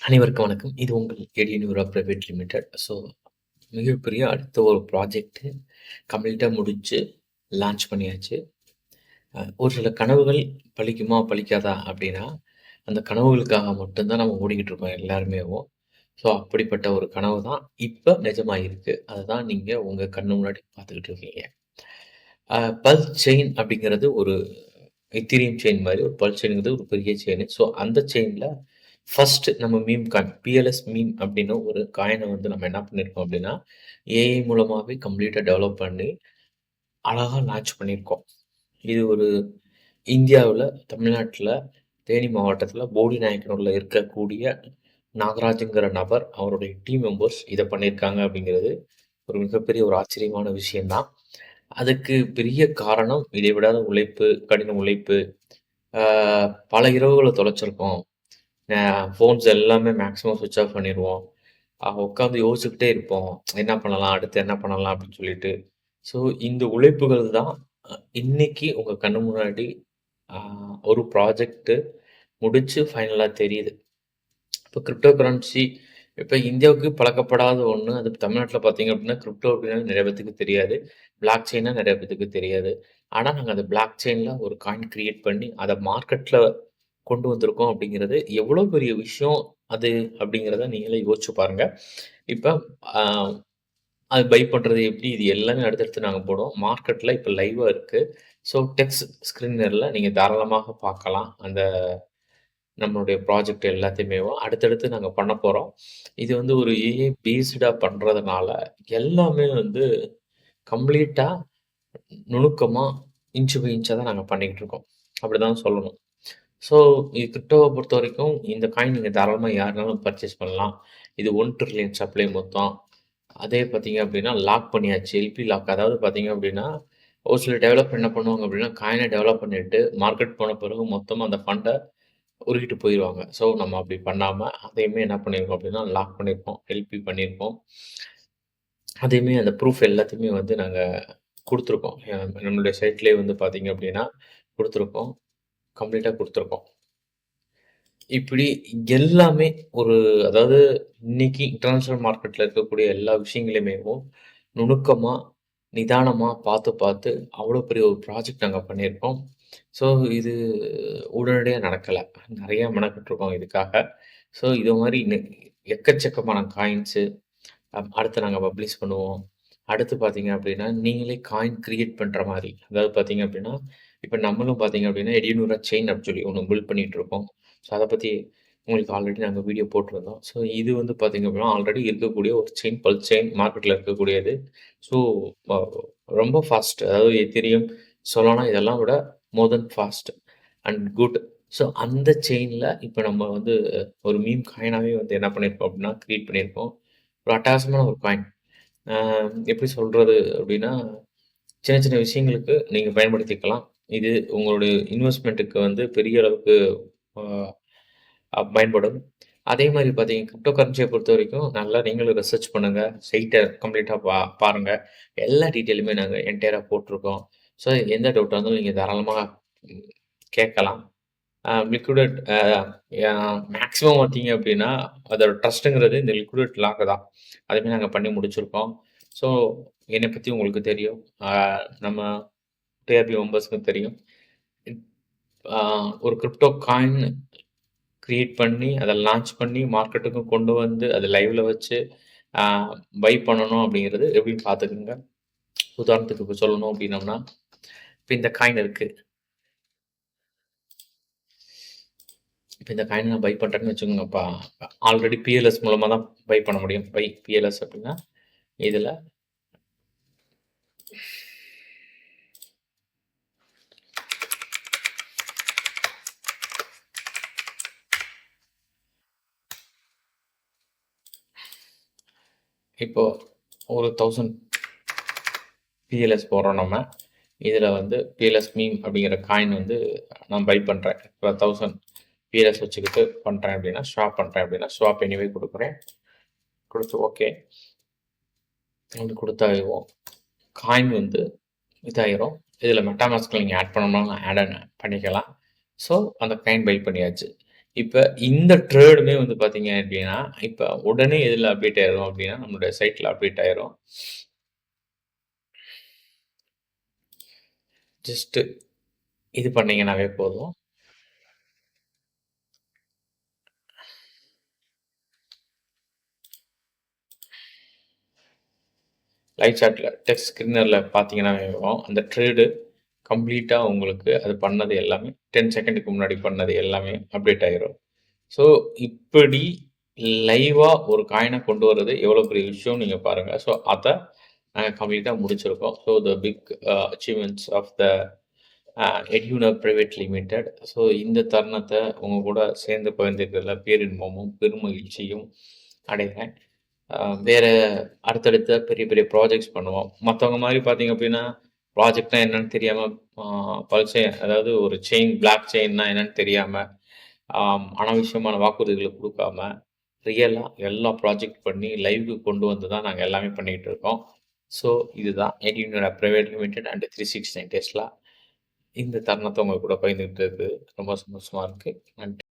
அனைவருக்கும் வணக்கம். இது உங்கள் எடியூனிவரா பிரைவேட் லிமிடெட். ஸோ மிகப்பெரிய அடுத்த ஒரு ப்ராஜெக்ட்டு கம்ப்ளீட்டா முடிச்சு லான்ச் பண்ணியாச்சு. ஒரு சில கனவுகள் பலிக்குமா? பலிக்காதா? அப்படின்னா, அந்த கனவுகளுக்காக மட்டும் தான் நம்ம ஓடிக்கிட்டு இருக்கோம் எல்லாருமேவும். ஸோ அப்படிப்பட்ட ஒரு கனவு தான் இப்ப நிஜமாயிருக்கு. அதுதான் நீங்க உங்க கண்ணு முன்னாடி பார்த்துக்கிட்டு இருக்கீங்க. பல்ஸ் செயின் அப்படிங்கிறது ஒரு எத்தீரியம் செயின் மாரி ஒரு பல்ஸ் செயின்ங்கிறது ஒரு பெரிய செயினு. ஸோ அந்த செயின்ல ஃபர்ஸ்ட் நம்ம மீம் காயின் பிஎல்எஸ் மீம் அப்படின்னு ஒரு காயின வந்து நம்ம என்ன பண்ணியிருக்கோம் அப்படின்னா, ஏஐ மூலமாவே கம்ப்ளீட்டா டெவலப் பண்ணி அழகா லான்ச் பண்ணியிருக்கோம். இது ஒரு இந்தியாவுல, தமிழ்நாட்டுல, தேனி மாவட்டத்தில போடிநாயக்கனூர்ல இருக்கக்கூடிய நாகராஜ்ங்கிற நபர், அவருடைய டீம் மெம்பர்ஸ் இத பண்ணியிருக்காங்க அப்படிங்கிறது ஒரு மிகப்பெரிய ஒரு ஆச்சரியமான விஷயம் தான். அதுக்கு பெரிய காரணம் இடைவிடாத உழைப்பு, கடின உழைப்பு. ஆ பல இரவுகள தொலைச்சிருக்கோம். ஃபோன்ஸ் எல்லாமே மேக்ஸிமம் ஸ்விட்ச் ஆஃப் பண்ணிருவோம். உட்காந்து யோசிச்சுக்கிட்டே இருப்போம். என்ன பண்ணலாம்? அடுத்து என்ன பண்ணலாம்? அப்படின்னு சொல்லிட்டு. ஸோ இந்த உழைப்புகள் தான் இன்னைக்கு உங்க கண்ணு முன்னாடி அ ஒரு ப்ராஜெக்ட் முடிச்சு ஃபைனலா தெரியுது. இப்போ கிரிப்டோ கரன்சி இப்ப இந்தியாவுக்கு பழக்கப்படாத ஒண்ணு. அது தமிழ்நாட்டுல பார்த்தீங்க அப்படின்னா, கிரிப்டோ அப்படின்னா நெறைய பேத்துக்கு தெரியாது. பிளாக் செயின்னா நெறைய பேத்துக்கு தெரியாது. ஆனா, நாங்க அந்த பிளாக் செயின்ல ஒரு காயின் கிரியேட் பண்ணி, அத மார்க்கெட்ல கொண்டு வந்திருக்கோம் அப்படிங்கிறது, எவ்வளோ பெரிய விஷயம் அது அப்படிங்கிறத நீங்களே யோசிச்சு பாருங்க. இப்ப அ அது பை பண்றது எப்படி? இது எல்லாமே அடுத்தடுத்து நாங்க போடுவோம். மார்க்கெட்ல இப்ப லைவா இருக்கு. ஸோ டெக்ஸ்ட் ஸ்கிரீனர்ல நீங்க தாராளமாக பார்க்கலாம். அந்த நம்மளுடைய ப்ராஜெக்ட் எல்லாத்தையுமேவும் அடுத்தடுத்து நாங்க பண்ண போறோம். இது வந்து ஒரு ஏஐ பேஸ்டா பண்றதுனால, எல்லாமே வந்து கம்ப்ளீட்டா நுணுக்கமா இன்ச் பை இன்ச்சா தான் நாங்க பண்ணிக்கிட்டு இருக்கோம். அப்படிதான் சொல்லணும். ஸோ இது கிரிப்டோவ பொறுத்தவரைக்கும் இந்த காயின் நீங்க தாராளமா யாருனாலும் பர்ச்சேஸ் பண்ணலாம். இது 1,000,000,000 சப்ளை மொத்தம். அதே பார்த்தீங்க அப்படின்னா, லாக் பண்ணியாச்சு. LP lock. அதாவது பார்த்தீங்க அப்படின்னா, ஒரு சில டெவலப்பர் என்ன பண்ணுவாங்க அப்படின்னா, காயின டெவலப் பண்ணிட்டு, மார்க்கெட் போன பிறகு மொத்தமா அந்த ஃபண்ட உருகிட்டு போயிருவாங்க. ஸோ நம்ம அப்படி பண்ணாம, அதையுமே என்ன பண்ணியிருக்கோம் அப்படின்னா, லாக் பண்ணியிருக்கோம். எல்பி பண்ணியிருக்கோம். அதையுமே அந்த ப்ரூஃப் எல்லாத்தையுமே வந்து நாங்க குடுத்துருக்கோம். நம்மளுடைய சைட்லயே வந்து பார்த்தீங்க அப்படின்னா, குடுத்துருக்கோம். கம்ப்ளீட்டா குடுத்துருக்கோம். இப்படி எல்லாமே ஒரு அதாவது இன்னைக்கு இன்டர்நேஷனல் மார்க்கெட்ல இருக்கக்கூடிய எல்லா விஷயங்களையுமேவும் நுணுக்கமா, நிதானமா பார்த்து, பார்த்து அவ்வளோ பெரிய ஒரு ப்ராஜெக்ட் நாங்க பண்ணியிருக்கோம். ஸோ இது உடனடியா நடக்கல. நெறைய மெனக்கெட்டுருக்கோம் இதுக்காக. ஸோ இது மாரி எக்கச்சக்கமான காயின்ஸு அடுத்து நாங்க பப்ளிஷ் பண்ணுவோம். அடுத்து பார்த்தீங்க அப்டின்னா, நீங்களே காயின் கிரியேட் பண்ற மாரி. அதாவது பார்த்தீங்க அப்டின்னா, இப்ப நம்மளும் பார்த்தீங்க அப்டின்னா, எடியூனூரா செயின் அப்டி சொல்லி ஒண்ணு பில்ட் பண்ணிட்டுருக்கோம். ஸோ அத பத்தி உங்களுக்கு ஆல்ரெடி நாங்க வீடியோ போட்டிருந்தோம். ஸோ இது வந்து பார்த்தீங்க அப்டின்னா, ஆல்ரெடி இருக்கக்கூடிய ஒரு செயின், பல்ஸ் செயின் மார்க்கெட்ல இருக்கக்கூடியது. ஸோ அ ரொம்ப ஃபாஸ்ட். அதாவது எத்திரியம், சொலானா இதெல்லாம் விட மோர் தென் ஃபாஸ்ட் அண்ட் குட். ஸோ அந்த செயின்ல இப்ப நம்ம வந்து ஒரு மீம் காயினாவே வந்து என்ன பண்ணியிருக்கோம் அப்டின்னா, கிரியேட் பண்ணியிருக்கோம். ஒரு அட்டகாசமான ஒரு காயின். அ எப்படி சொல்றது அப்படின்னா, சின்ன சின்ன விஷயங்களுக்கு நீங்க பயன்படுத்திக்கலாம். இது உங்களுடைய இன்வெஸ்ட்மென்ட்க்கு வந்து பெரிய அளவுக்கு அ பயன்படும். அதே மாரி பார்த்தீங்க கிரிப்டோ கரன்சிய பொறுத்தவரைக்கும் நல்லா நீங்களும் ரிசர்ச் பண்ணுங்க. சைட்ட கம்ப்ளீட்டா பாருங்க. எல்லா டீட்டெயிலுமே நாங்க என்டையரா போட்டுருக்கோம். ஸோ எந்த டவுட்டா இருந்தாலும் நீங்க தாராளமா ம் கேட்கலாம். லிக்விடேட் மேக்ஸிமம் பார்த்தீங்க அப்படின்னா, அதோட ட்ரஸ்ட்டுங்கிறது இந்த லிக்விடேட் லாக் தான். அதுவுமே நாங்க பண்ணி முடிச்சிருக்கோம். ஸோ என்னை பத்தி உங்களுக்கு தெரியும். அ நம்ம டிஆர்பி மெம்பர்ஸ்க்கும் தெரியும். இப் அ ஒரு கிரிப்டோ காயின் கிரியேட் பண்ணி, அத லான்ச் பண்ணி மார்க்கெட்டுக்கும் கொண்டு வந்து, அத லைவ்ல வச்சு அ பை பண்ணணும் அப்படிங்கிறது எப்படின்னு பார்த்துக்கங்க. உதாரணத்துக்கு இப்ப சொல்லணும் அப்படின்னம்னா, இப்ப இந்த காயின் இருக்கு. இப்ப இந்த காயின நான் பை பண்றேன்னு வச்சுக்கோங்கப்பா. ஆல்ரெடி பிஎல்எஸ் மூலமா தான் பை பண்ண முடியும். பை பிஎல்எஸ் அப்படின்னா, இதுல இப்போ ஒரு 1000 பிஎல்எஸ் போடுறோம் நம்ம. இதுல வந்து பிஎல்எஸ் மீம் அப்படிங்கிற காயின் வந்து நான் பை பண்றேன். இப்போ 1000 பிஎல்எஸ் வச்சுக்கிட்டு பண்றேன் அப்படின்னா, ஸ்வாப் பண்றேன் அப்படின்னா, ஸ்வாப் எனிவே குடுக்குறேன். குடுத்து ஓகே. அப்படி குடுத்தாயும் காயின் வந்து இதாயிரும். இதுல மெட்டாமாஸ்க்ல நீங்க ஆட் பண்ணணும்னாலும் ஆட் பண்ணிக்கலாம். ஸோ அந்த காயின் பை பண்ணியாச்சு. இப்ப இந்த ட்ரேடுமே வந்து பார்த்தீங்க அப்டின்னா, இப்ப உடனே எதுல அப்டேட் ஆயிரும் அப்டின்னா, நம்மளுடைய சைட்ல அப்டேட் ஆயிரும். ஜஸ்ட் இது பண்ணீங்கன்னாவே போதும். லைவ் சாட்ல டெக்ஸ்ட் ஸ்க்ரீனர்ல பார்த்தீங்கன்னாவே வரும். அந்த ட்ரேடு கம்ப்ளீட்டா உங்களுக்கு அது பண்ணது எல்லாமே 10 செகண்டுக்கு முன்னாடி பண்ணது எல்லாமே அப்டேட் ஆயிரும். ஸோ, இப்படி லைவா ஒரு காயின கொண்டு வரது எவ்வளோ பெரிய விஷயம்னு நீங்க பாருங்க. ஸோ, அத நாங்க கம்ப்ளீட்டா முடிச்சிருக்கோம். So, the big achievements of the Edtuner private limited. So, இந்த தருணத்த உங்க கூட சேர்ந்து பகிர்ந்துக்கிறதுல பேரின்பமும், பெருமகிழ்ச்சியும் அடைகிறேன். அ வேற அடுத்தடுத்த பெரிய பெரிய ப்ராஜெக்ட்ஸ் பண்ணுவோம். மத்தவங்க மாரி பார்த்தீங்க அப்டின்னா, ப்ராஜெக்ட்னா என்னன்னு தெரியாம ஆ அதாவது ஒரு பிளாக் செயின்னா என்னன்னு தெரியாம, அனாவசியமான வாக்குறுதிகள குடுக்காம, ரியலா எல்லா ப்ராஜெக்ட் பண்ணி லைவ்க்கு கொண்டு வந்து தான் நாங்க எல்லாமே பண்ணிட்டு இருக்கோம். ஸோ, இதுதான் எடியூனோட பிரைவேட் லிமிடெட் அண்ட் 369 டெஸ்லா. இந்த தருணத்த உங்க கூட பகிர்ந்துகிட்டது ரொம்ப சந்தோஷமா இருக்கு. நன்றி.